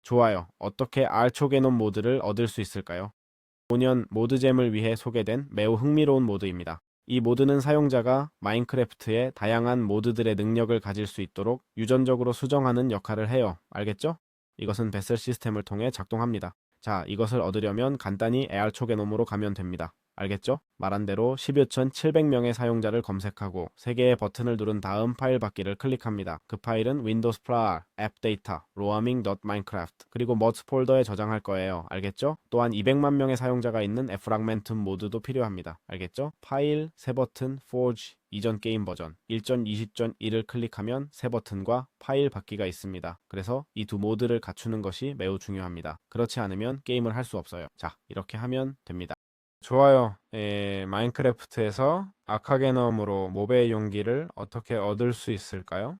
좋아요. 어떻게 R초게놈 모드를 얻을 수 있을까요? 5년 모드잼을 위해 소개된 매우 흥미로운 모드입니다. 이 모드는 사용자가 마인크래프트의 다양한 모드들의 능력을 가질 수 있도록 유전적으로 수정하는 역할을 해요. 알겠죠? 이것은 배슬 시스템을 통해 작동합니다. 자, 이것을 얻으려면 간단히 AR초게놈으로 가면 됩니다. 알겠죠? 말한 대로 12,700명의 사용자를 검색하고 3개의 버튼을 누른 다음 파일 받기를 클릭합니다. 그 파일은 윈도우 플라, 앱 데이터, roaming.minecraft 그리고 머즈 폴더에 저장할 거예요. 알겠죠? 또한 200만 명의 사용자가 있는 에프락멘트 모드도 필요합니다. 알겠죠? 파일, 새 버튼, forge, 이전 게임 버전 1.20.1을 클릭하면 새 버튼과 파일 받기가 있습니다. 그래서 이 두 모드를 갖추는 것이 매우 중요합니다. 그렇지 않으면 게임을 할 수 없어요. 자, 이렇게 하면 됩니다. 좋아요. 마인크래프트에서 아카게넘으로 몹의 용기를 어떻게 얻을 수 있을까요?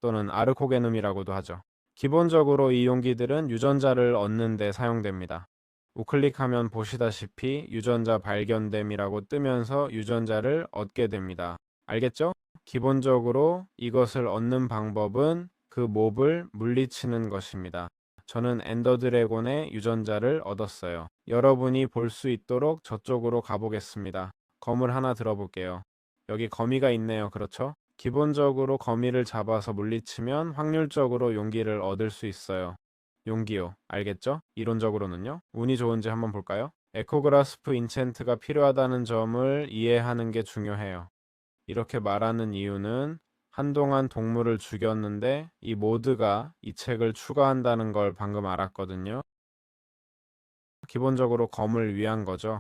또는 아르코게눔이라고도 하죠. 기본적으로 이 용기들은 유전자를 얻는 데 사용됩니다. 우클릭하면 보시다시피 유전자 발견됨이라고 뜨면서 유전자를 얻게 됩니다. 알겠죠? 기본적으로 이것을 얻는 방법은 그 몹을 물리치는 것입니다. 저는 엔더 드래곤의 유전자를 얻었어요. 여러분이 볼 수 있도록 저쪽으로 가보겠습니다. 검을 하나 들어볼게요. 여기 거미가 있네요. 그렇죠? 기본적으로 거미를 잡아서 물리치면 확률적으로 용기를 얻을 수 있어요. 용기요. 알겠죠? 이론적으로는요. 운이 좋은지 한번 볼까요? 에코그라스프 인챈트가 필요하다는 점을 이해하는 게 중요해요. 이렇게 말하는 이유는 한동안 동물을 죽였는데 이 모드가 이 책을 추가한다는 걸 방금 알았거든요. 기본적으로 검을 위한 거죠.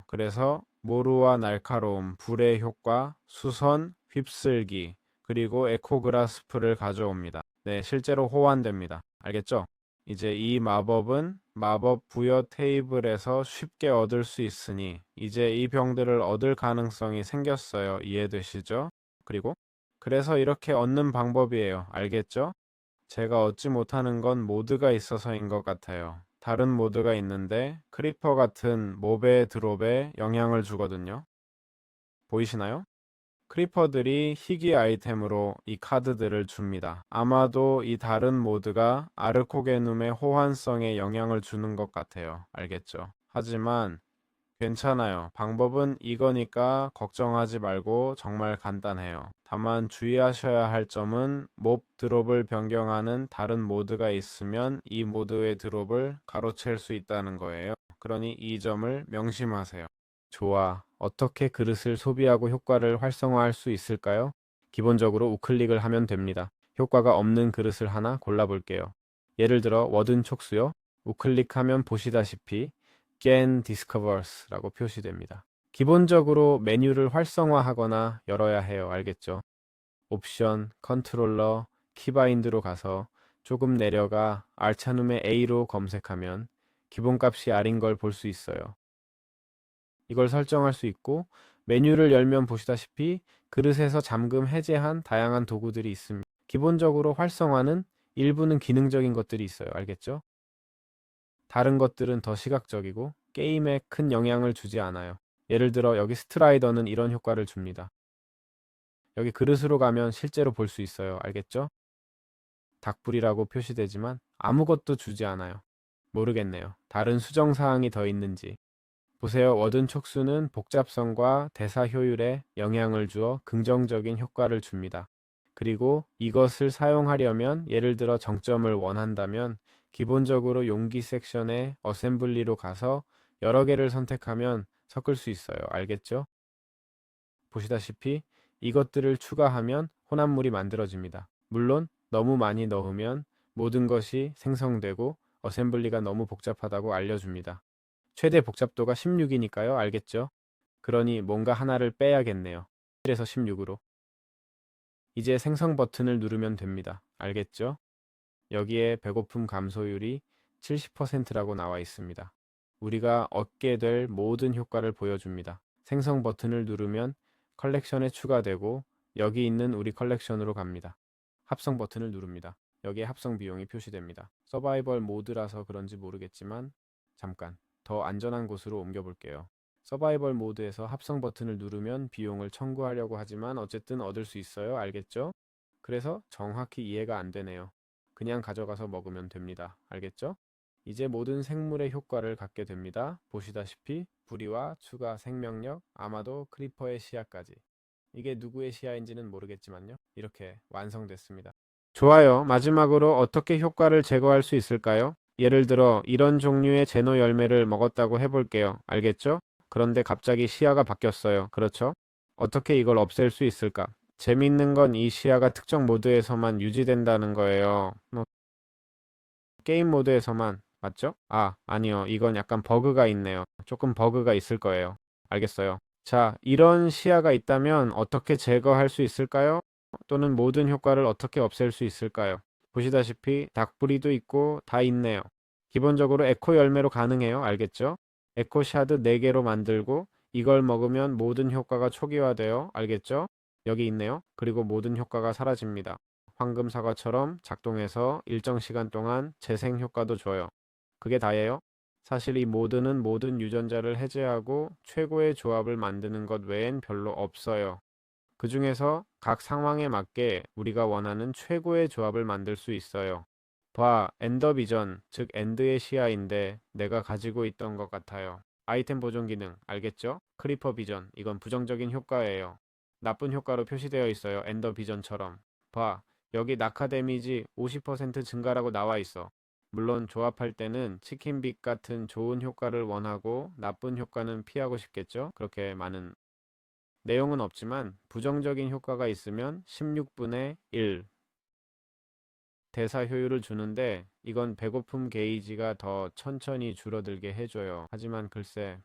그래서 모루와 날카로움, 불의 효과, 수선, 휩쓸기, 그리고 에코그라스프를 가져옵니다. 네, 실제로 호환됩니다. 알겠죠? 이제 이 마법은 마법 부여 테이블에서 쉽게 얻을 수 있으니 이제 이 병들을 얻을 가능성이 생겼어요. 이해되시죠? 그리고 그래서 이렇게 얻는 방법이에요. 알겠죠? 제가 얻지 못하는 건 모드가 있어서인 것 같아요. 다른 모드가 있는데 크리퍼 같은 몹의 드롭에 영향을 주거든요. 보이시나요? 크리퍼들이 희귀 아이템으로 이 카드들을 줍니다. 아마도 이 다른 모드가 아르코게눔의 호환성에 영향을 주는 것 같아요. 알겠죠? 하지만 괜찮아요. 방법은 이거니까 걱정하지 말고 정말 간단해요. 다만 주의하셔야 할 점은 몹 드롭을 변경하는 다른 모드가 있으면 이 모드의 드롭을 가로챌 수 있다는 거예요. 그러니 이 점을 명심하세요. 좋아. 어떻게 그릇을 소비하고 효과를 활성화할 수 있을까요? 기본적으로 우클릭을 하면 됩니다. 효과가 없는 그릇을 하나 골라볼게요. 예를 들어 워든 촉수요. 우클릭하면 보시다시피 Gen Discovers라고 표시됩니다. 기본적으로 메뉴를 활성화하거나 열어야 해요. 알겠죠? 옵션, 컨트롤러, 키바인드로 가서 조금 내려가 알차눔의 A로 검색하면 기본값이 R인 걸 볼 수 있어요. 이걸 설정할 수 있고 메뉴를 열면 보시다시피 그릇에서 잠금 해제한 다양한 도구들이 있습니다. 기본적으로 활성화는 일부는 기능적인 것들이 있어요. 알겠죠? 다른 것들은 더 시각적이고 게임에 큰 영향을 주지 않아요. 예를 들어 여기 스트라이더는 이런 효과를 줍니다. 여기 그릇으로 가면 실제로 볼 수 있어요. 알겠죠? 닭불이라고 표시되지만 아무것도 주지 않아요. 모르겠네요. 다른 수정 사항이 더 있는지. 보세요. 워든 촉수는 복잡성과 대사 효율에 영향을 주어 긍정적인 효과를 줍니다. 그리고 이것을 사용하려면 예를 들어 정점을 원한다면 기본적으로 용기 섹션에 어셈블리로 가서 여러 개를 선택하면 섞을 수 있어요. 알겠죠? 보시다시피 이것들을 추가하면 혼합물이 만들어집니다. 물론 너무 많이 넣으면 모든 것이 생성되고 어셈블리가 너무 복잡하다고 알려줍니다. 최대 복잡도가 16이니까요. 알겠죠? 그러니 뭔가 하나를 빼야겠네요. 1에서 16으로. 이제 생성 버튼을 누르면 됩니다. 알겠죠? 여기에 배고픔 감소율이 70%라고 나와 있습니다. 우리가 얻게 될 모든 효과를 보여줍니다. 생성 버튼을 누르면 컬렉션에 추가되고 여기 있는 우리 컬렉션으로 갑니다. 합성 버튼을 누릅니다. 여기에 합성 비용이 표시됩니다. 서바이벌 모드라서 그런지 모르겠지만 잠깐 더 안전한 곳으로 옮겨 볼게요. 서바이벌 모드에서 합성 버튼을 누르면 비용을 청구하려고 하지만 어쨌든 얻을 수 있어요. 알겠죠? 그래서 정확히 이해가 안 되네요. 그냥 가져가서 먹으면 됩니다. 알겠죠? 이제 모든 생물의 효과를 갖게 됩니다. 보시다시피 부리와 추가 생명력, 아마도 크리퍼의 시야까지. 이게 누구의 시야인지는 모르겠지만요. 이렇게 완성됐습니다. 좋아요. 마지막으로 어떻게 효과를 제거할 수 있을까요? 예를 들어 이런 종류의 제노 열매를 먹었다고 해볼게요. 알겠죠? 그런데 갑자기 시야가 바뀌었어요. 그렇죠? 어떻게 이걸 없앨 수 있을까? 재미있는 건 이 시야가 특정 모드에서만 유지된다는 거예요. 게임 모드에서만. 맞죠? 아, 아니요. 이건 약간 버그가 있네요. 조금 버그가 있을 거예요. 알겠어요. 자, 이런 시야가 있다면 어떻게 제거할 수 있을까요? 또는 모든 효과를 어떻게 없앨 수 있을까요? 보시다시피 닭부리도 있고 다 있네요. 기본적으로 에코 열매로 가능해요. 알겠죠? 에코 샤드 4개로 만들고 이걸 먹으면 모든 효과가 초기화돼요. 알겠죠? 여기 있네요. 그리고 모든 효과가 사라집니다. 황금 사과처럼 작동해서 일정 시간 동안 재생 효과도 줘요. 그게 다예요. 사실 이 모드는 모든 유전자를 해제하고 최고의 조합을 만드는 것 외엔 별로 없어요. 그 중에서 각 상황에 맞게 우리가 원하는 최고의 조합을 만들 수 있어요. 봐, 엔더 비전, 즉 엔드의 시야인데 내가 가지고 있던 것 같아요. 아이템 보존 기능, 알겠죠? 크리퍼 비전, 이건 부정적인 효과예요. 나쁜 효과로 표시되어 있어요. 엔더 비전처럼. 봐, 여기 낙하 데미지 50% 증가라고 나와 있어. 물론 조합할 때는 치킨빅 같은 좋은 효과를 원하고 나쁜 효과는 피하고 싶겠죠? 그렇게 많은 내용은 없지만 부정적인 효과가 있으면 16분의 1 대사 효율을 주는데 이건 배고픔 게이지가 더 천천히 줄어들게 해줘요. 하지만 글쎄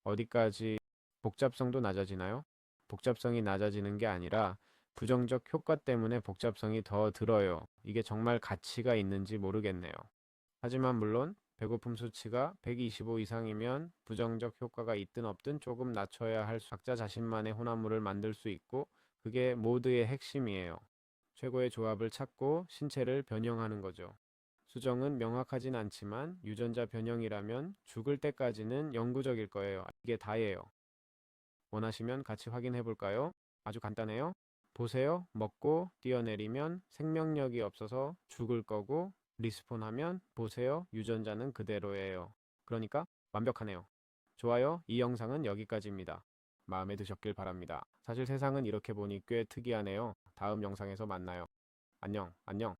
어디까지 복잡성도 낮아지나요? 복잡성이 낮아지는 게 아니라 부정적 효과 때문에 복잡성이 더 들어요. 이게 정말 가치가 있는지 모르겠네요. 하지만 물론 배고픔 수치가 125 이상이면 부정적 효과가 있든 없든 조금 낮춰야 할 각자 자신만의 혼합물을 만들 수 있고 그게 모드의 핵심이에요. 최고의 조합을 찾고 신체를 변형하는 거죠. 수정은 명확하진 않지만 유전자 변형이라면 죽을 때까지는 영구적일 거예요. 이게 다예요. 원하시면 같이 확인해 볼까요? 아주 간단해요. 보세요. 먹고 뛰어내리면 생명력이 없어서 죽을 거고 리스폰하면 보세요. 유전자는 그대로예요. 그러니까 완벽하네요. 좋아요. 이 영상은 여기까지입니다. 마음에 드셨길 바랍니다. 사실 세상은 이렇게 보니 꽤 특이하네요. 다음 영상에서 만나요. 안녕, 안녕.